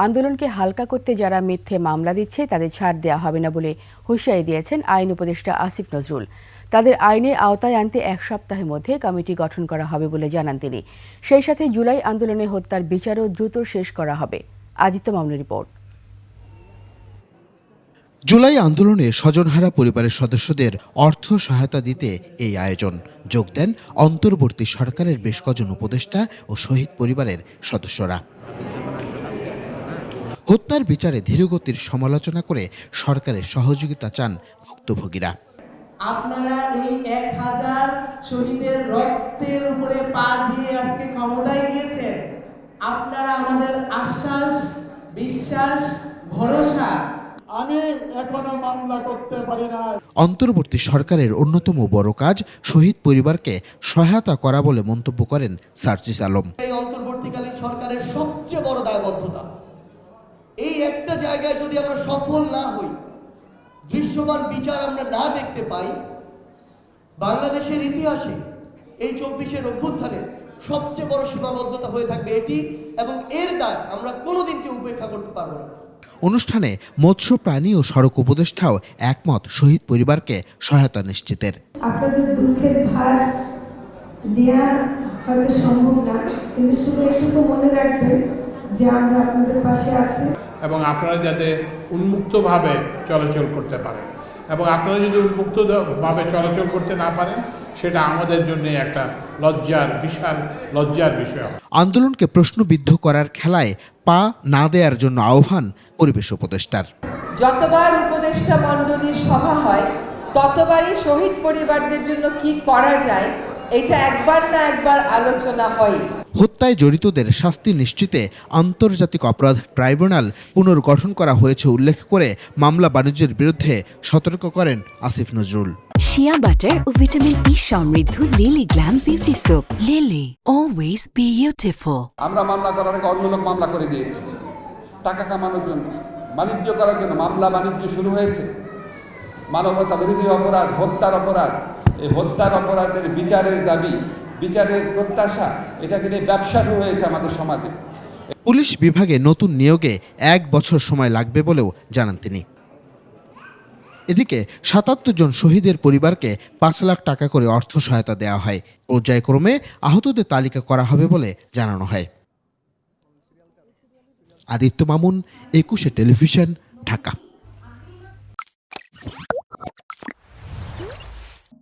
আন্দোলনকে হালকা করতে যারা মিথ্যে মামলা দিচ্ছে তাদের ছাড় দেওয়া হবে না বলে হুঁশিয়ারি দিয়েছেন আইন উপদেষ্টা আসিফ নজরুল। তাদের আইনের আওতায় আনতে এক সপ্তাহের মধ্যে কমিটি গঠন করা হবে বলে জানান তিনি। সেই সাথে জুলাই আন্দোলনে হত্যার বিচারও দ্রুত শেষ করা হবে। আদিত্য মামুনের রিপোর্ট। জুলাই আন্দোলনে স্বজনহারা পরিবারের সদস্যদের অর্থ সহায়তা দিতে এই আয়োজন। যোগ দেন অন্তর্বর্তী সরকারের বেশ কজন উপদেষ্টা ও শহীদ পরিবারের সদস্যরা। হত্যার বিচারে ধীরগতির সমালোচনা করে সরকারের সহযোগিতা চান ভুক্তভোগীরা। আপনারা এই 1000 শহীদের রক্তের উপরে পা দিয়ে আজকে ক্ষমতায় গিয়েছেন। আপনারা আমাদের আশ্বাস, বিশ্বাস, ভরসা। আমি এখনো মামলা করতে পারি না। অন্তর্বর্তী সরকারের অন্যতম বড় কাজ শহীদ পরিবারকে সহায়তা করা বলে মন্তব্য করেন সার্জিস আলম। এই অন্তর্বর্তীকালীন সরকারের সবচেয়ে বড় দায়বদ্ধতা, এই একটা জায়গায় যদি আমরা সফল না হই, দৃশ্যমান বিচার আমরা না দেখতে পাই, বাংলাদেশের ইতিহাসে এই 24-এর অভ্যুত্থানে সবচেয়ে বড় সীমাবদ্ধতা হয়ে থাকবে এটি, এবং এর দায় আমরা কোনোদিন কেউ উপেক্ষা করতে পারবো না। অনুষ্ঠানে মৎস্য প্রাণী ও সড়ক উপদেষ্টাও একমত শহীদ পরিবারকে সহায়তা নিশ্চিতের। আপনাদের দুঃখের ভার দেয়া হয়তো সম্ভব না, কিন্তু শুধু একটু মনে রাখবেন যে আমরা আপনাদের পাশে আছি এবং আপনারা যাতে উন্মুক্তভাবে চলাচল করতে পারেন, এবং আপনারা যদি উন্মুক্তভাবে চলাচল করতে না পারেন সেটা আমাদের জন্য একটা বিশাল লজ্জার বিষয়। আন্দোলনকে প্রশ্নবিদ্ধ করার খেলায় পা না দেওয়ার জন্য আহ্বান পরিবেশ উপদেষ্টার। যতবার উপদেষ্টা মণ্ডলীর সভা হয় ততবারই শহীদ পরিবারদের জন্য কি করা যায় এটা একবার না একবার আলোচনা হয়। হত্যায় জড়িতদের শাস্তি নিশ্চিতে আন্তর্জাতিক অপরাধ ট্রাইব্যুনাল পুনর্গঠন করা হয়েছে উল্লেখ করে মামলা বাণিজ্যের বিরুদ্ধে সতর্ক করেন আসিফ নজরুল। শিয়া বাটার ও ভিটামিন ই সমৃদ্ধ lily glam beauty soap. Lily, always beautiful. আমরা মামলা করার আগে অন্য লোক মামলা করে দিয়েছি টাকা কামানোর জন্য, বাণিজ্য করার জন্য। মামলা বাণিজ্য শুরু হয়েছে। মানবতা বিরোধী অপরাধ, হত্যার অপরাধ, এই হত্যার অপরাধের বিচারের দাবি, বিচারের প্রত্যাশা, এটাকে নিয়ে ব্যবসা শুরু হয়েছে আমাদের সমাজে। পুলিশ বিভাগে নতুন নিয়োগে 1 বছর সময় লাগবে বলেও জানান তিনি। এদিকে 77 জন শহীদের পরিবারকে 5 লাখ টাকা করে অর্থ সহায়তা দেওয়া হয়। পর্যায়ক্রমে আহতদের তালিকা করা হবে বলে জানানো হয়। আদিত্য মামুন, 21 টেলিভিশন, ঢাকা।